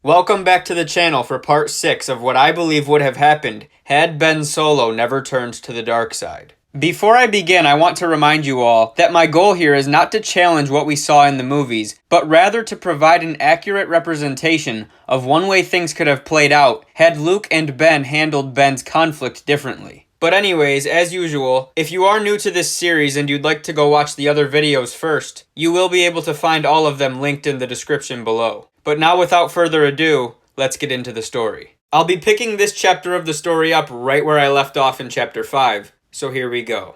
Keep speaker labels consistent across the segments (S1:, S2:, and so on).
S1: Welcome back to the channel for part 6 of what I believe would have happened had Ben Solo never turned to the dark side. Before I begin, I want to remind you all that my goal here is not to challenge what we saw in the movies, but rather to provide an accurate representation of one way things could have played out had Luke and Ben handled Ben's conflict differently. But anyways, as usual, if you are new to this series and you'd like to go watch the other videos first, you will be able to find all of them linked in the description below. But now without further ado, let's get into the story. I'll be picking this chapter of the story up right where I left off in chapter 5, so here we go.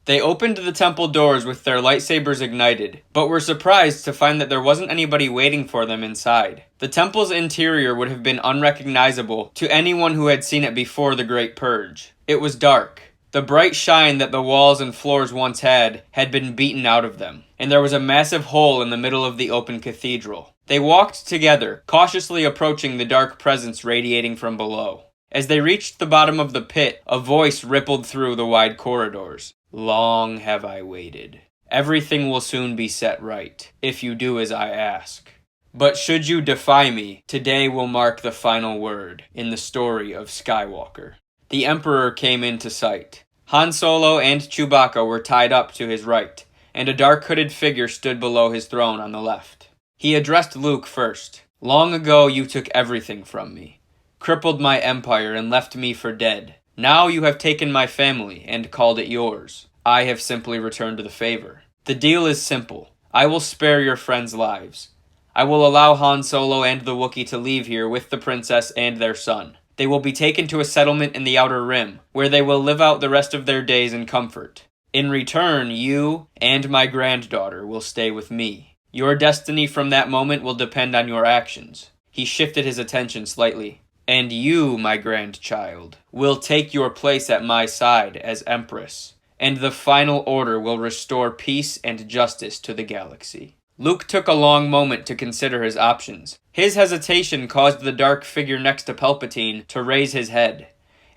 S1: They opened the temple doors with their lightsabers ignited, but were surprised to find that there wasn't anybody waiting for them inside. The temple's interior would have been unrecognizable to anyone who had seen it before the Great Purge. It was dark. The bright shine that the walls and floors once had been beaten out of them, and there was a massive hole in the middle of the open cathedral. They walked together, cautiously approaching the dark presence radiating from below. As they reached the bottom of the pit, a voice rippled through the wide corridors. "Long have I waited. Everything will soon be set right, if you do as I ask. But should you defy me, today will mark the final word in the story of Skywalker." The Emperor came into sight. Han Solo and Chewbacca were tied up to his right, and a dark hooded figure stood below his throne on the left. He addressed Luke first. "Long ago you took everything from me, crippled my empire and left me for dead. Now you have taken my family and called it yours. I have simply returned the favor. The deal is simple. I will spare your friends' lives. I will allow Han Solo and the Wookiee to leave here with the princess and their son. They will be taken to a settlement in the Outer Rim, where they will live out the rest of their days in comfort. In return, you and my granddaughter will stay with me. Your destiny from that moment will depend on your actions." He shifted his attention slightly. "And you, my grandchild, will take your place at my side as Empress, and the final order will restore peace and justice to the galaxy." Luke took a long moment to consider his options. His hesitation caused the dark figure next to Palpatine to raise his head,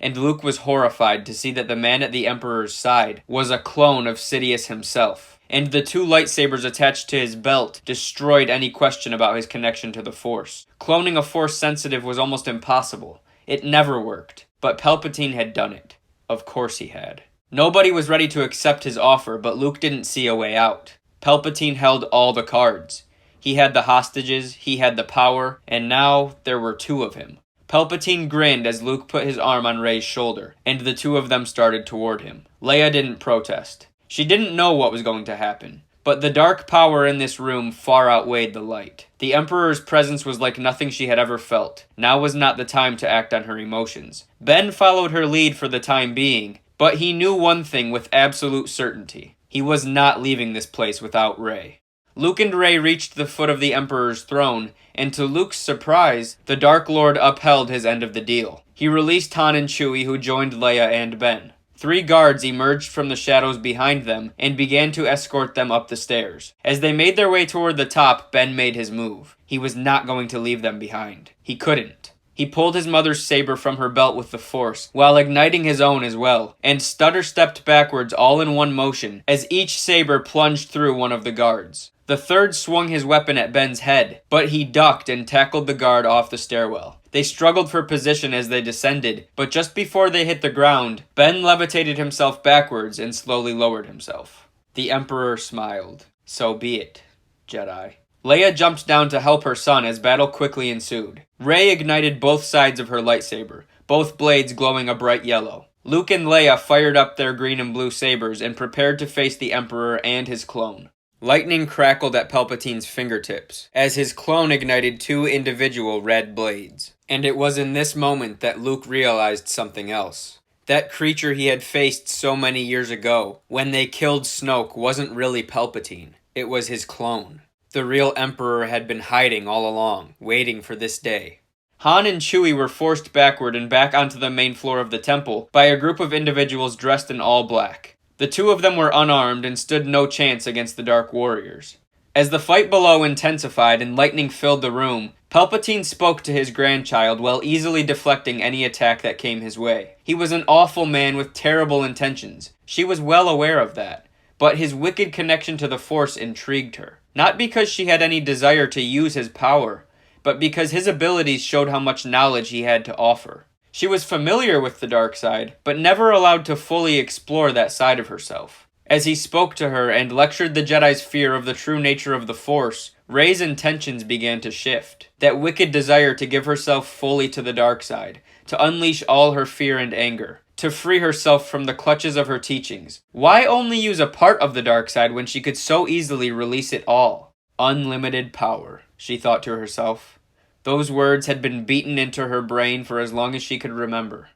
S1: and Luke was horrified to see that the man at the Emperor's side was a clone of Sidious himself, and the two lightsabers attached to his belt destroyed any question about his connection to the Force. Cloning a Force sensitive was almost impossible. It never worked, but Palpatine had done it. Of course he had. Nobody was ready to accept his offer, but Luke didn't see a way out. Palpatine held all the cards. He had the hostages, he had the power, and now there were two of him. Palpatine grinned as Luke put his arm on Rey's shoulder, and the two of them started toward him. Leia didn't protest. She didn't know what was going to happen, but the dark power in this room far outweighed the light. The Emperor's presence was like nothing she had ever felt. Now was not the time to act on her emotions. Ben followed her lead for the time being, but he knew one thing with absolute certainty. He was not leaving this place without Rey. Luke and Rey reached the foot of the Emperor's throne, and to Luke's surprise, the Dark Lord upheld his end of the deal. He released Han and Chewie, who joined Leia and Ben. 3 guards emerged from the shadows behind them and began to escort them up the stairs. As they made their way toward the top, Ben made his move. He was not going to leave them behind. He couldn't. He pulled his mother's saber from her belt with the Force, while igniting his own as well, and stutter-stepped backwards all in one motion as each saber plunged through one of the guards. The third swung his weapon at Ben's head, but he ducked and tackled the guard off the stairwell. They struggled for position as they descended, but just before they hit the ground, Ben levitated himself backwards and slowly lowered himself. The Emperor smiled. "So be it, Jedi." Leia jumped down to help her son as battle quickly ensued. Rey ignited both sides of her lightsaber, both blades glowing a bright yellow. Luke and Leia fired up their green and blue sabers and prepared to face the Emperor and his clone. Lightning crackled at Palpatine's fingertips, as his clone ignited 2 individual red blades. And it was in this moment that Luke realized something else. That creature he had faced so many years ago, when they killed Snoke, wasn't really Palpatine. It was his clone. The real Emperor had been hiding all along, waiting for this day. Han and Chewie were forced backward and back onto the main floor of the temple by a group of individuals dressed in all black. The 2 of them were unarmed and stood no chance against the Dark Warriors. As the fight below intensified and lightning filled the room, Palpatine spoke to his grandchild while easily deflecting any attack that came his way. He was an awful man with terrible intentions. She was well aware of that, but his wicked connection to the Force intrigued her. Not because she had any desire to use his power, but because his abilities showed how much knowledge he had to offer. She was familiar with the dark side, but never allowed to fully explore that side of herself. As he spoke to her and lectured the Jedi's fear of the true nature of the Force, Rey's intentions began to shift. That wicked desire to give herself fully to the dark side, to unleash all her fear and anger, to free herself from the clutches of her teachings. Why only use a part of the dark side when she could so easily release it all? Unlimited power, she thought to herself. Those words had been beaten into her brain for as long as she could remember.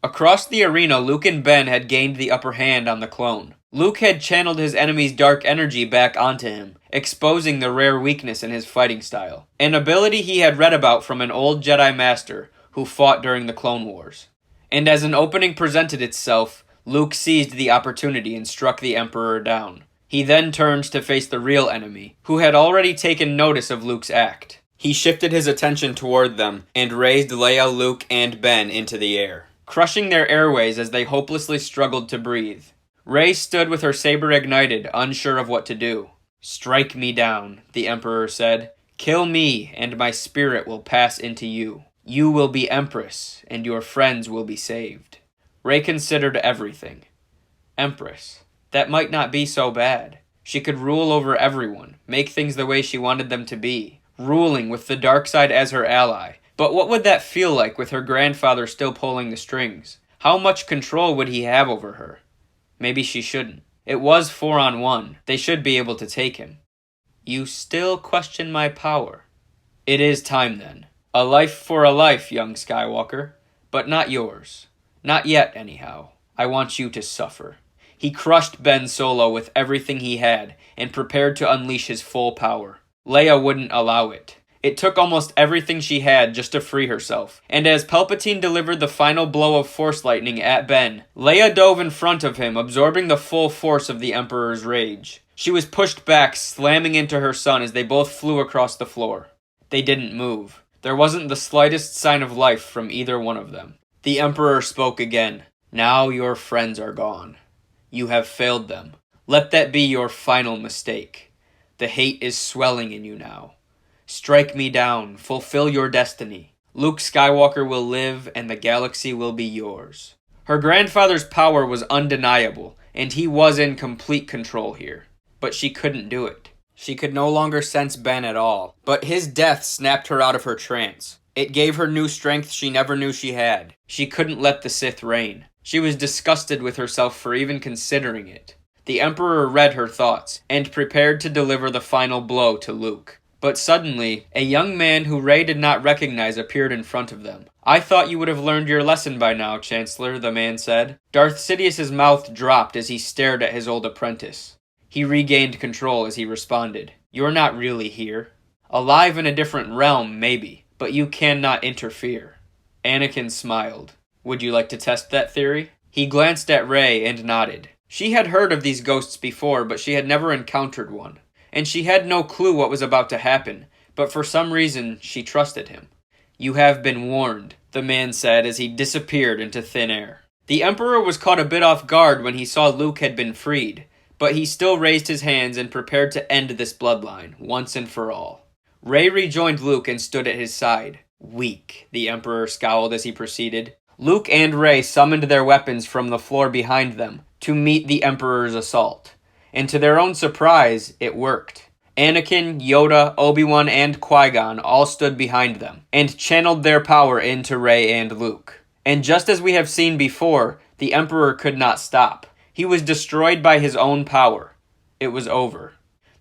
S1: Across the arena, Luke and Ben had gained the upper hand on the clone. Luke had channeled his enemy's dark energy back onto him, exposing the rare weakness in his fighting style, an ability he had read about from an old Jedi Master who fought during the Clone Wars. And as an opening presented itself, Luke seized the opportunity and struck the Emperor down. He then turned to face the real enemy, who had already taken notice of Luke's act. He shifted his attention toward them and raised Leia, Luke, and Ben into the air, crushing their airways as they hopelessly struggled to breathe. Rey stood with her saber ignited, unsure of what to do. "Strike me down," the Emperor said. "Kill me, and my spirit will pass into you. You will be Empress, and your friends will be saved." Rey considered everything. Empress. That might not be so bad. She could rule over everyone, make things the way she wanted them to be, ruling with the dark side as her ally. But what would that feel like with her grandfather still pulling the strings? How much control would he have over her? Maybe she shouldn't. It was 4-on-1. They should be able to take him. "You still question my power." "It is time then. A life for a life, young Skywalker. But not yours. Not yet, anyhow. I want you to suffer." He crushed Ben Solo with everything he had and prepared to unleash his full power. Leia wouldn't allow it. It took almost everything she had just to free herself, and as Palpatine delivered the final blow of Force lightning at Ben, Leia dove in front of him, absorbing the full force of the Emperor's rage. She was pushed back, slamming into her son as they both flew across the floor. They didn't move. There wasn't the slightest sign of life from either one of them. The Emperor spoke again. "Now your friends are gone. You have failed them. Let that be your final mistake. The hate is swelling in you now. Strike me down, fulfill your destiny. Luke Skywalker will live and the galaxy will be yours." Her grandfather's power was undeniable, and he was in complete control here. But she couldn't do it. She could no longer sense Ben at all, but his death snapped her out of her trance. It gave her new strength she never knew she had. She couldn't let the Sith reign. She was disgusted with herself for even considering it. The Emperor read her thoughts, and prepared to deliver the final blow to Luke. But suddenly, a young man who Rey did not recognize appeared in front of them. "I thought you would have learned your lesson by now, Chancellor," the man said. Darth Sidious's mouth dropped as he stared at his old apprentice. He regained control as he responded. "You're not really here. Alive in a different realm, maybe, but you cannot interfere." Anakin smiled. "Would you like to test that theory?" He glanced at Rey and nodded. She had heard of these ghosts before, but she had never encountered one. And she had no clue what was about to happen, but for some reason, she trusted him. "You have been warned," the man said as he disappeared into thin air. The Emperor was caught a bit off guard when he saw Luke had been freed, but he still raised his hands and prepared to end this bloodline, once and for all. Rey rejoined Luke and stood at his side. "Weak," the Emperor scowled as he proceeded. Luke and Rey summoned their weapons from the floor behind them to meet the Emperor's assault. And to their own surprise, it worked. Anakin, Yoda, Obi-Wan, and Qui-Gon all stood behind them, and channeled their power into Rey and Luke. And just as we have seen before, the Emperor could not stop. He was destroyed by his own power. It was over.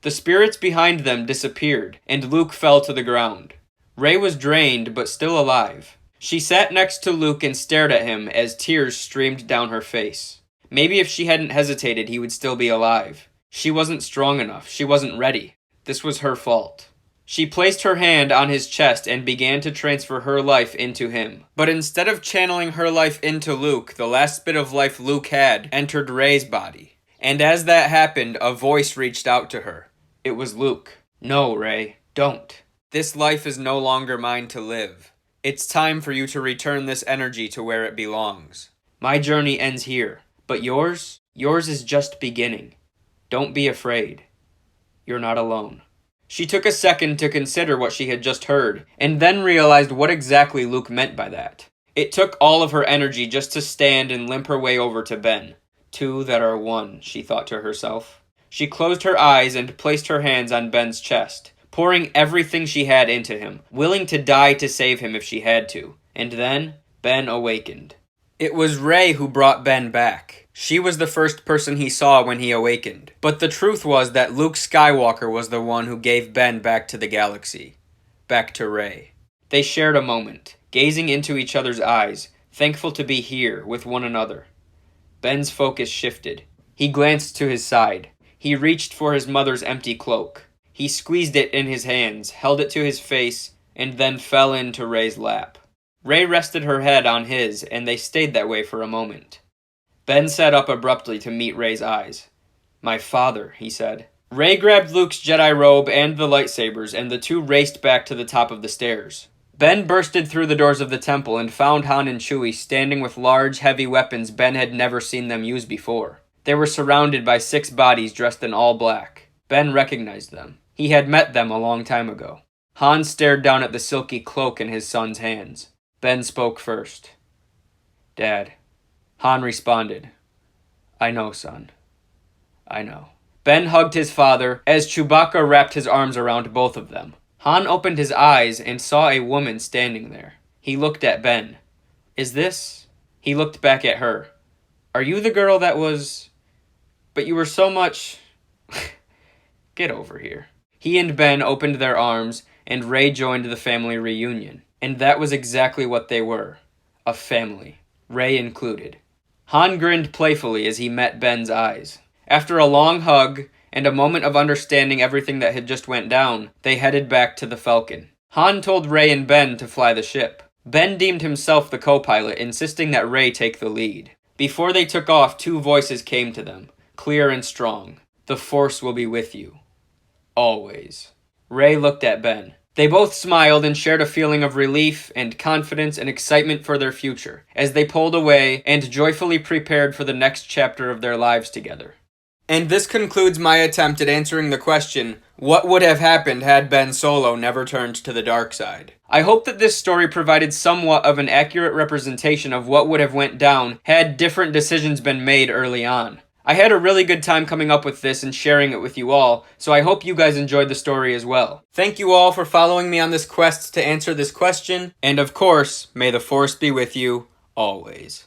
S1: The spirits behind them disappeared, and Luke fell to the ground. Rey was drained, but still alive. She sat next to Luke and stared at him as tears streamed down her face. Maybe if she hadn't hesitated, he would still be alive. She wasn't strong enough. She wasn't ready. This was her fault. She placed her hand on his chest and began to transfer her life into him. But instead of channeling her life into Luke, the last bit of life Luke had entered Rey's body. And as that happened, a voice reached out to her. It was Luke. "No, Rey, don't. This life is no longer mine to live. It's time for you to return this energy to where it belongs. My journey ends here. But yours is just beginning. Don't be afraid. You're not alone." She took a second to consider what she had just heard, and then realized what exactly Luke meant by that. It took all of her energy just to stand and limp her way over to Ben. Two that are one, she thought to herself. She closed her eyes and placed her hands on Ben's chest, pouring everything she had into him, willing to die to save him if she had to. And then, Ben awakened. It was Rey who brought Ben back. She was the first person he saw when he awakened. But the truth was that Luke Skywalker was the one who gave Ben back to the galaxy. Back to Rey. They shared a moment, gazing into each other's eyes, thankful to be here with one another. Ben's focus shifted. He glanced to his side. He reached for his mother's empty cloak. He squeezed it in his hands, held it to his face, and then fell into Rey's lap. Rey rested her head on his, and they stayed that way for a moment. Ben sat up abruptly to meet Rey's eyes. "My father," he said. Rey grabbed Luke's Jedi robe and the lightsabers, and the two raced back to the top of the stairs. Ben bursted through the doors of the temple and found Han and Chewie standing with large, heavy weapons Ben had never seen them use before. They were surrounded by 6 bodies dressed in all black. Ben recognized them. He had met them a long time ago. Han stared down at the silky cloak in his son's hands. Ben spoke first. "Dad." Han responded, "I know, son. I know." Ben hugged his father as Chewbacca wrapped his arms around both of them. Han opened his eyes and saw a woman standing there. He looked at Ben. "Is this?" He looked back at her. "Are you the girl that was... But you were so much... Get over here." He and Ben opened their arms, and Rey joined the family reunion. And that was exactly what they were. A family. Rey included. Han grinned playfully as he met Ben's eyes. After a long hug, and a moment of understanding everything that had just went down, they headed back to the Falcon. Han told Rey and Ben to fly the ship. Ben deemed himself the co-pilot, insisting that Rey take the lead. Before they took off, 2 voices came to them, clear and strong. "The Force will be with you. Always." Rey looked at Ben. They both smiled and shared a feeling of relief and confidence and excitement for their future, as they pulled away and joyfully prepared for the next chapter of their lives together. And this concludes my attempt at answering the question, what would have happened had Ben Solo never turned to the dark side? I hope that this story provided somewhat of an accurate representation of what would have went down had different decisions been made early on. I had a really good time coming up with this and sharing it with you all, so I hope you guys enjoyed the story as well. Thank you all for following me on this quest to answer this question, and of course, may the Force be with you always.